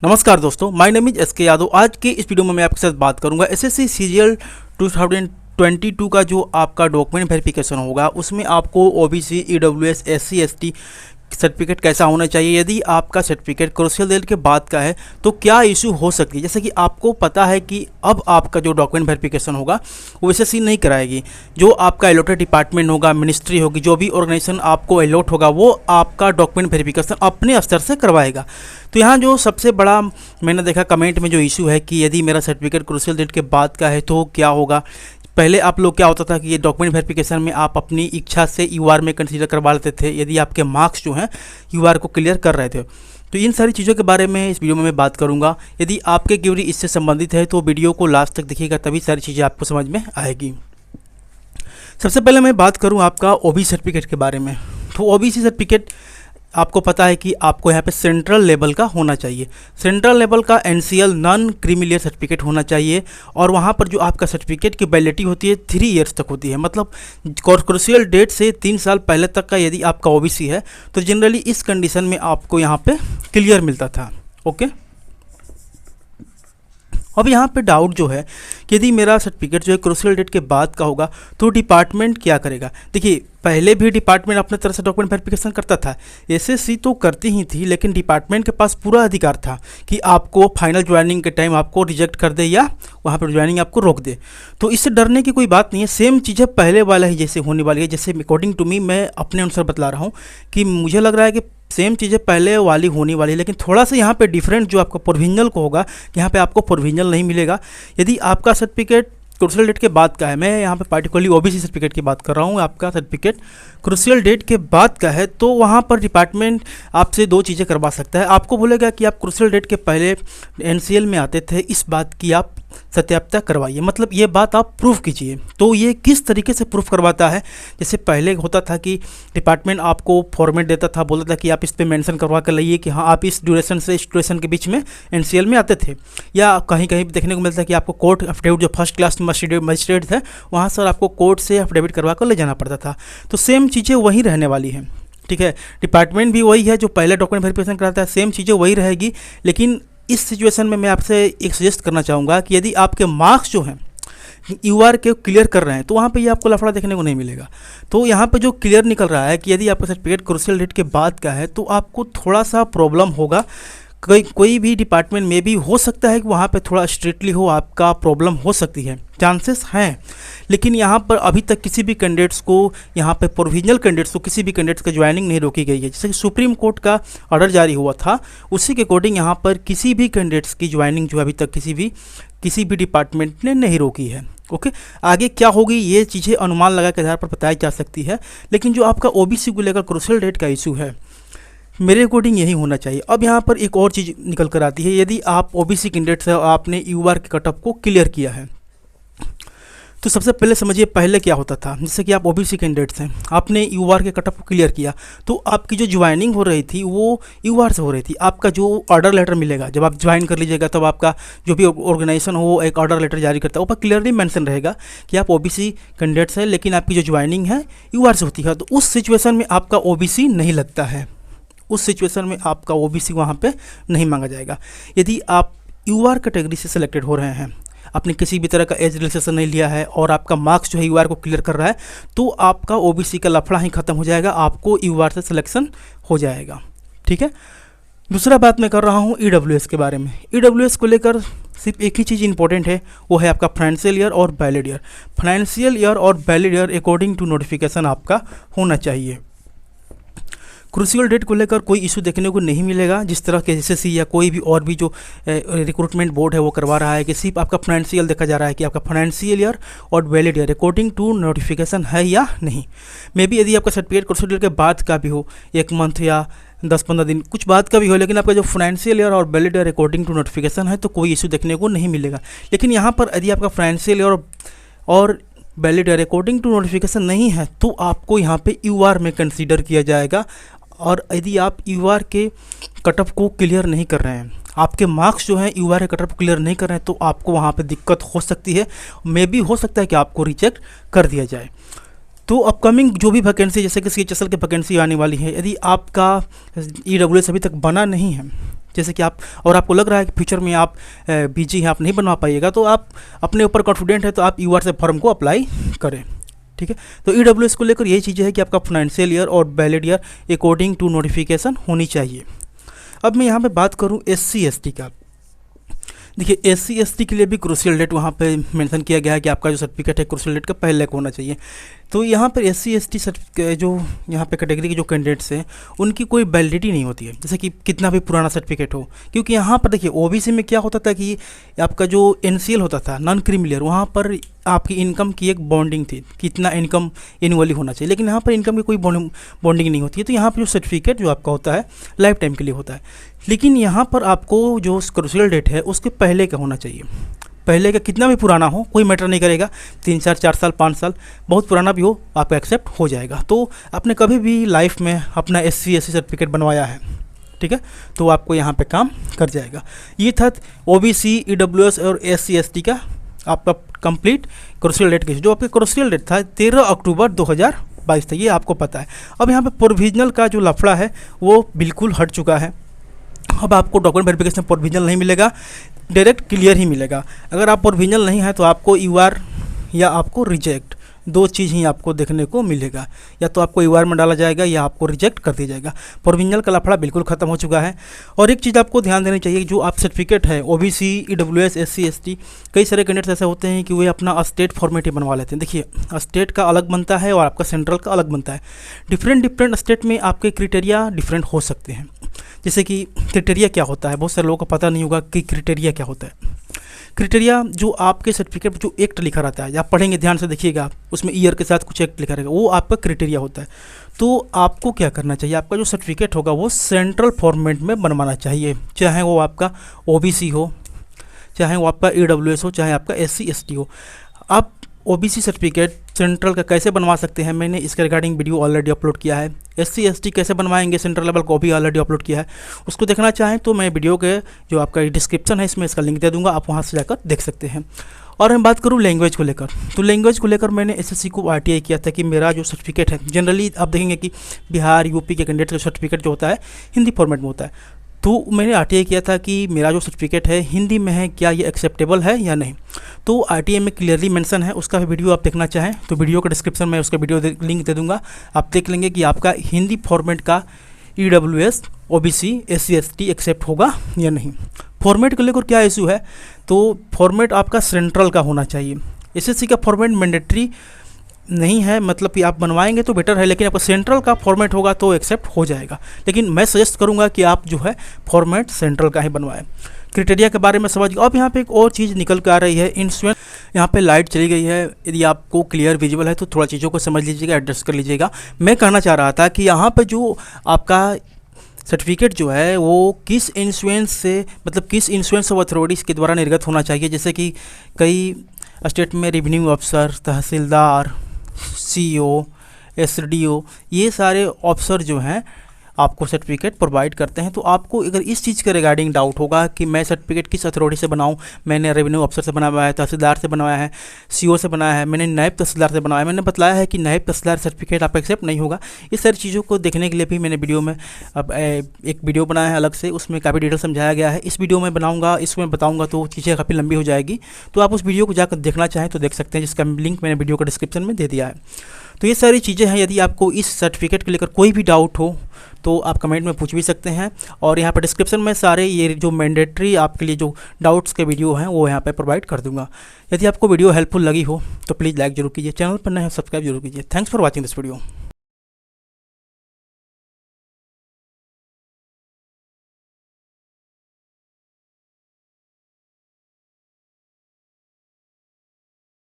नमस्कार दोस्तों, my name is S के यादव। आज के इस वीडियो में मैं आपके साथ बात करूंगा एसएससी सीजीएल 2022 का जो आपका डॉक्यूमेंट वेरिफिकेशन होगा उसमें आपको OBC, EWS, SC, ST certificate कैसा होना चाहिए। यदि आपका सर्टिफिकेट क्रूशियल डेट के बाद का है तो क्या इशू हो सकती है। जैसे कि आपको पता है कि अब आपका जो डॉक्यूमेंट वेरिफिकेशन होगा वो एसएससी नहीं कराएगी। जो आपका अलॉटेड डिपार्टमेंट होगा, मिनिस्ट्री होगी, जो भी ऑर्गेनाइजेशन आपको अलॉट होगा वो आपका डॉक्यूमेंट वेरिफिकेशन अपने स्तर से करवाएगा। तो यहाँ जो सबसे बड़ा मैंने देखा कमेंट में जो इशू है कि यदि मेरा सर्टिफिकेट क्रूशियल डेट के बाद का है तो क्या होगा। पहले आप लोग क्या होता था कि ये डॉक्यूमेंट वेरिफिकेशन में आप अपनी इच्छा से यूआर में कंसीडर करवा लेते थे यदि आपके मार्क्स जो हैं यूआर को क्लियर कर रहे थे। तो इन सारी चीज़ों के बारे में इस वीडियो में मैं बात करूंगा। यदि आपके क्वेरी इससे संबंधित है तो वीडियो को लास्ट तक देखिएगा, तभी सारी चीज़ें आपको समझ में आएगी। सबसे पहले मैं बात करूँ आपका ओबीसी सर्टिफिकेट के बारे में। तो ओबीसी सर्टिफिकेट आपको पता है कि आपको यहाँ पे सेंट्रल लेवल का होना चाहिए। सेंट्रल लेवल का एनसीएल नॉन क्रीमिलियर सर्टिफिकेट होना चाहिए और वहाँ पर जो आपका सर्टिफिकेट की वैलिडिटी होती है 3 ईयर्स तक होती है। मतलब क्रूशियल डेट से 3 साल पहले तक का यदि आपका ओबीसी है तो जनरली इस कंडीशन में आपको यहाँ पे क्लियर मिलता था। ओके, अब यहाँ पे डाउट जो है कि यदि मेरा सर्टिफिकेट जो है क्रूशियल डेट के बाद का होगा तो डिपार्टमेंट क्या करेगा। देखिए, पहले भी डिपार्टमेंट अपने तरफ से डॉक्यूमेंट वेरिफिकेशन करता था, एसएससी तो करती ही थी, लेकिन डिपार्टमेंट के पास पूरा अधिकार था कि आपको फाइनल ज्वाइनिंग के टाइम आपको रिजेक्ट कर दे या वहाँ पर ज्वाइनिंग आपको रोक दे। तो इससे डरने की कोई बात नहीं है। सेम चीज़ें पहले वाला ही जैसे होने वाली है। जैसे अकॉर्डिंग टू मी, मैं अपने अनुसार बतला रहा हूँ कि मुझे लग रहा है कि सेम चीज़ें पहले वाली होने वाली है, लेकिन थोड़ा सा यहाँ पे डिफरेंट जो आपका प्रोविजनल को होगा, यहाँ पे आपको प्रोविजनल नहीं मिलेगा। यदि आपका सर्टिफिकेट क्रूशियल डेट के बाद का है, मैं यहाँ पे पार्टिकुलरली ओबीसी सर्टिफिकेट की बात कर रहा हूँ, आपका सर्टिफिकेट क्रूशियल डेट के बाद का है तो वहाँ पर डिपार्टमेंट आपसे 2 चीज़ें करवा सकता है। आपको बोलेगा कि आप क्रूशियल डेट के पहले एनसीएल में आते थे, इस बात की आप सत्यापता करवाइए, मतलब ये बात आप प्रूफ कीजिए। तो ये किस तरीके से प्रूफ करवाता है, जैसे पहले होता था कि डिपार्टमेंट आपको फॉर्मेट देता था, बोलता था कि आप इस पे मेंशन करवा कर लाइए कि हाँ आप इस ड्यूरेशन से इस ड्यूरेशन के बीच में एनसीएल में आते थे। या कहीं कहीं देखने को मिलता है कि आपको कोर्ट एफिडेविट, जो फर्स्ट क्लास मजिस्ट्रेट थे वहाँ सर आपको कोर्ट से एफिडेविट करवा कर ले जाना पड़ता था। तो सेम चीज़ें वही रहने वाली हैं, ठीक है। डिपार्टमेंट भी वही है जो पहले डॉक्यूमेंट वेरिफिकेशन कराता है, सेम चीज़ें वही रहेगी। लेकिन इस सिचुएशन में मैं आपसे एक सजेस्ट करना चाहूँगा कि यदि आपके मार्क्स जो हैं यूआर के क्लियर कर रहे हैं तो वहाँ पे ये आपको लफड़ा देखने को नहीं मिलेगा। तो यहाँ पे जो क्लियर निकल रहा है कि यदि आपका सर्टिफिकेट क्रूशियल डेट के बाद का है तो आपको थोड़ा सा प्रॉब्लम होगा। कोई भी डिपार्टमेंट में भी हो सकता है कि वहाँ पे थोड़ा स्ट्रिक्टली हो, आपका प्रॉब्लम हो सकती है, चांसेस हैं। लेकिन यहाँ पर अभी तक किसी भी कैंडिडेट्स को, यहाँ पे प्रोविजनल कैंडिडेट्स को किसी भी कैंडिडेट्स का ज्वाइनिंग नहीं रोकी गई है। जैसे कि सुप्रीम कोर्ट का ऑर्डर जारी हुआ था उसी के अकॉर्डिंग यहाँ पर किसी भी कैंडिडेट्स की ज्वाइनिंग जो अभी तक किसी भी डिपार्टमेंट ने नहीं रोकी है। ओके, आगे क्या होगी ये चीज़ें अनुमान लगा के आधार पर बताई जा सकती है। लेकिन जो आपका ओबीसी को लेकर क्रूशियल डेट का इशू है, मेरे अकॉर्डिंग यही होना चाहिए। अब यहाँ पर एक और चीज़ निकल कर आती है, यदि आप ओबीसी कैंडिडेट है और आपने यूआर के कटऑफ को क्लियर किया है तो सबसे पहले समझिए पहले क्या होता था। जैसे कि आप ओबीसी कैंडिडेट्स हैं, आपने यूआर के कटऑफ को क्लियर किया तो आपकी जो ज्वाइनिंग हो रही थी वो यूआर से हो रही थी। आपका जो ऑर्डर लेटर मिलेगा जब आप ज्वाइन कर लीजिएगा तब आपका जो भी ऑर्गेनाइजेशन हो वो एक ऑर्डर लेटर जारी करता है, ऊपर क्लियरली मेंशन रहेगा कि आप ओबीसी कैंडिडेट्स हैं लेकिन आपकी जो ज्वाइनिंग है यूआर से होती है। तो उस सिचुएशन में आपका ओबीसी नहीं लगता है, उस सिचुएशन में आपका ओबीसी वहाँ पे नहीं मांगा जाएगा। यदि आप यूआर कैटेगरी से सिलेक्टेड हो रहे हैं, आपने किसी भी तरह का एज रिलैक्सेशन नहीं लिया है और आपका मार्क्स जो है यूआर को क्लियर कर रहा है तो आपका ओबीसी का लफड़ा ही खत्म हो जाएगा, आपको यूआर से सिलेक्शन हो जाएगा, ठीक है। दूसरा बात मैं कर रहा हूँ ईडब्ल्यूएस के बारे में। ईडब्ल्यूएस को लेकर सिर्फ एक ही चीज़ इंपॉर्टेंट है, वो है आपका फाइनेंशियल ईयर और वैलिड ईयर। फाइनेंशियल ईयर और valid year according to notification आपका होना चाहिए। क्रूशियल डेट को लेकर कोई इशू देखने को नहीं मिलेगा, जिस तरह के एसएससी या कोई भी और भी जो रिक्रूटमेंट बोर्ड है वो करवा रहा है कि सिर्फ आपका फाइनेंशियल देखा जा रहा है कि आपका फाइनेंशियल ईयर और valid year according to notification है या नहीं। मे बी यदि आपका सर्टिफिकेट क्रूशियल डेट के बाद का भी हो, 1 मंथ या 10-15 दिन कुछ बाद का भी हो, लेकिन आपका जो फाइनेंशियल ईयर और valid year according to notification है तो कोई इशू देखने को नहीं मिलेगा। लेकिन यहाँ पर यदि आपका फाइनेंशियल ईयर और valid year according to notification नहीं है तो आपको यहाँ पे यूआर में कंसीडर किया जाएगा। और यदि आप यूआर के कटऑफ को क्लियर नहीं कर रहे हैं, आपके मार्क्स जो हैं यूआर के कटऑफ क्लियर नहीं कर रहे हैं तो आपको वहाँ पे दिक्कत हो सकती है। मे भी हो सकता है कि आपको रिजेक्ट कर दिया जाए। तो अपकमिंग जो भी वैकेंसी, जैसे कि सीएचएसएल की वैकेंसी आने वाली है, यदि आपका ईडब्ल्यूएस अभी तक बना नहीं है जैसे कि आप और आपको लग रहा है कि फ्यूचर में आप बिजी हैं, आप नहीं बनवा पाइएगा, तो आप अपने ऊपर कॉन्फिडेंट है तो आप यूआर से फॉर्म को अप्लाई करें। ठीक है, तो ईडब्ल्यूएस को लेकर यही चीज़ें है कि आपका फाइनेंशियल ईयर और valid year according to notification होनी चाहिए। अब मैं यहाँ पे बात करूँ SC ST का। देखिए SC ST के लिए भी क्रूशियल डेट वहाँ पे मेंशन किया गया है कि आपका जो सर्टिफिकेट है क्रूशियल डेट का पहले का होना चाहिए। तो यहाँ पर SC ST जो यहाँ पे कैटेगरी के जो कैंडिडेट्स हैं उनकी कोई वैलिडिटी नहीं होती है, जैसे कि कितना भी पुराना सर्टिफिकेट हो। क्योंकि यहाँ पर देखिए OBC में क्या होता था कि आपका जो NCL होता था, नॉन क्रीमिलियर, वहाँ पर आपकी इनकम की एक बॉन्डिंग थी, कितना इनकम एनुअली होना चाहिए, लेकिन यहाँ पर इनकम की कोई बॉन्डिंग नहीं होती है। तो यहाँ पर जो सर्टिफिकेट जो आपका होता है लाइफ टाइम के लिए होता है, लेकिन यहाँ पर आपको जो क्रूशियल डेट है उसके पहले का होना चाहिए। पहले का कितना भी पुराना हो कोई मैटर नहीं करेगा, 3 साल 4 साल 5 साल, बहुत पुराना भी हो आपका एक्सेप्ट हो जाएगा। तो आपने कभी भी लाइफ में अपना SC SC सर्टिफिकेट बनवाया है, ठीक है, तो आपको यहाँ पे काम कर जाएगा। ये था OBC EWS और SC ST का आपका कंप्लीट क्रूशियल डेट केस। जो आपका क्रूशियल डेट था 13 अक्टूबर 2022 था, ये आपको पता है। अब यहाँ पे प्रोविजनल का जो लफड़ा है वो बिल्कुल हट चुका है। अब आपको डॉक्यूमेंट वेरिफिकेशन प्रोविजनल नहीं मिलेगा, डायरेक्ट क्लियर ही मिलेगा। अगर आप प्रोविजनल नहीं है तो आपको UR या आपको रिजेक्ट, दो चीज़ ही आपको देखने को मिलेगा, या तो आपको UR में डाला जाएगा या आपको रिजेक्ट कर दिया जाएगा। प्रोविजनल का लफड़ा बिल्कुल ख़त्म हो चुका है। और एक चीज़ आपको ध्यान देनी चाहिए, जो आप सर्टिफिकेट है OBC EWS SC ST, कई सारे कैंडिडेट्स ऐसे होते हैं कि वे अपना स्टेट फॉर्मेट ही बनवा लेते हैं। देखिए स्टेट का अलग बनता है और आपका सेंट्रल का अलग बनता है। डिफरेंट स्टेट में आपके क्राइटेरिया डिफरेंट हो सकते हैं। जैसे कि क्राइटेरिया क्या होता है, बहुत सारे लोगों को पता नहीं होगा कि क्राइटेरिया क्या होता है। क्राइटेरिया जो आपके सर्टिफिकेट जो एक्ट लिखा रहता है, आप पढ़ेंगे ध्यान से देखिएगा, उसमें ईयर के साथ कुछ एक्ट लिखा रहेगा, वो आपका क्राइटेरिया होता है। तो आपको क्या करना चाहिए, आपका जो सर्टिफिकेट होगा वो सेंट्रल फॉर्मेट में बनवाना चाहिए, चाहे वो आपका OBC हो, चाहे वो आपका EWS हो, चाहे आपका SC ST हो। आप OBC सर्टिफिकेट सेंट्रल का कैसे बनवा सकते हैं, मैंने इसके रिगार्डिंग वीडियो ऑलरेडी अपलोड किया है। SC ST कैसे बनवाएंगे सेंट्रल लेवल को भी ऑलरेडी अपलोड किया है। उसको देखना चाहें तो मैं वीडियो के जो आपका डिस्क्रिप्शन है इसमें इसका लिंक दे दूंगा, आप वहां से जाकर देख सकते हैं। और मैं बात करूं लैंग्वेज को लेकर, तो लैंग्वेज को लेकर मैंने SSC को RTI किया था कि मेरा जो सर्टिफिकेट है, जनरली आप देखेंगे कि बिहार UP के कैंडिडेट का सर्टिफिकेट जो होता है हिंदी फॉर्मेट में होता है। तो मैंने RTI किया था कि मेरा जो सर्टिफिकेट है हिंदी में है, क्या ये एक्सेप्टेबल है या नहीं। तो RTI में क्लियरली मेंशन है, उसका वीडियो आप देखना चाहें तो वीडियो के डिस्क्रिप्शन में उसका वीडियो लिंक दे दूंगा, आप देख लेंगे कि आपका हिंदी फॉर्मेट का EWS OBC SC ST accept होगा या नहीं। फॉर्मेट को लेकर क्या इशू है, तो फॉर्मेट आपका सेंट्रल का होना चाहिए। SSC का फॉर्मेट मैंडेटरी नहीं है, मतलब कि आप बनवाएंगे तो बेटर है, लेकिन आपका सेंट्रल का फॉर्मेट होगा तो एक्सेप्ट हो जाएगा। लेकिन मैं सजेस्ट करूंगा कि आप जो है फॉर्मेट सेंट्रल का ही बनवाएं। क्राइटेरिया के बारे में समझ गए। अब यहाँ पे एक और चीज़ निकल के आ रही है, इंश्योरेंस। यहाँ पे लाइट चली गई है, यदि आपको क्लियर विजिबल है तो थोड़ा चीज़ों को समझ लीजिएगा, एडजस्ट कर लीजिएगा। मैं कहना चाह रहा था कि यहाँ पर जो आपका सर्टिफिकेट जो है वो किस इंश्योरेंस से, मतलब किस इंश्योरेंस अथॉरिटीज़ के द्वारा निर्गत होना चाहिए। जैसे कि कई स्टेट में रेवेन्यू अफसर, तहसीलदार, CO, SDO, ये सारे ऑफिसर जो हैं आपको सर्टिफिकेट प्रोवाइड करते हैं। तो आपको अगर इस चीज़ के रिगार्डिंग डाउट होगा कि मैं सर्टिफिकेट किस अथॉरिटी से बनाऊं, मैंने रेवेन्यू अफसर से बनवाया है, तहसीलदार से बनवाया है, CO से बनाया है, मैंने नायब तहसीलदार से बनवाया है, मैंने बताया है कि नायब तहसीलदार सर्टिफिकेट आप एक्सेप्ट नहीं होगा। इस सारी चीज़ों को देखने के लिए भी मैंने वीडियो में अब एक वीडियो बनाया है अलग से, उसमें काफ़ी डिटेल समझाया गया है। इस वीडियो में बनाऊँगा, इसमें बताऊँगा तो चीज़ें काफ़ी लंबी हो जाएगी, तो आप उस वीडियो को जाकर देखना चाहें तो देख सकते हैं, जिसका लिंक मैंने वीडियो को डिस्क्रिप्शन में दे दिया है। तो ये सारी चीज़ें हैं, यदि आपको इस सर्टिफिकेट को लेकर कोई भी डाउट हो तो आप कमेंट में पूछ भी सकते हैं। और यहाँ पर डिस्क्रिप्शन में सारे ये जो मैंडेटरी आपके लिए जो डाउट्स के वीडियो हैं वो यहाँ पे प्रोवाइड कर दूंगा। यदि आपको वीडियो हेल्पफुल लगी हो तो प्लीज़ लाइक जरूर कीजिए, चैनल पर नए हो सब्सक्राइब जरूर कीजिए। Thanks for watching this video.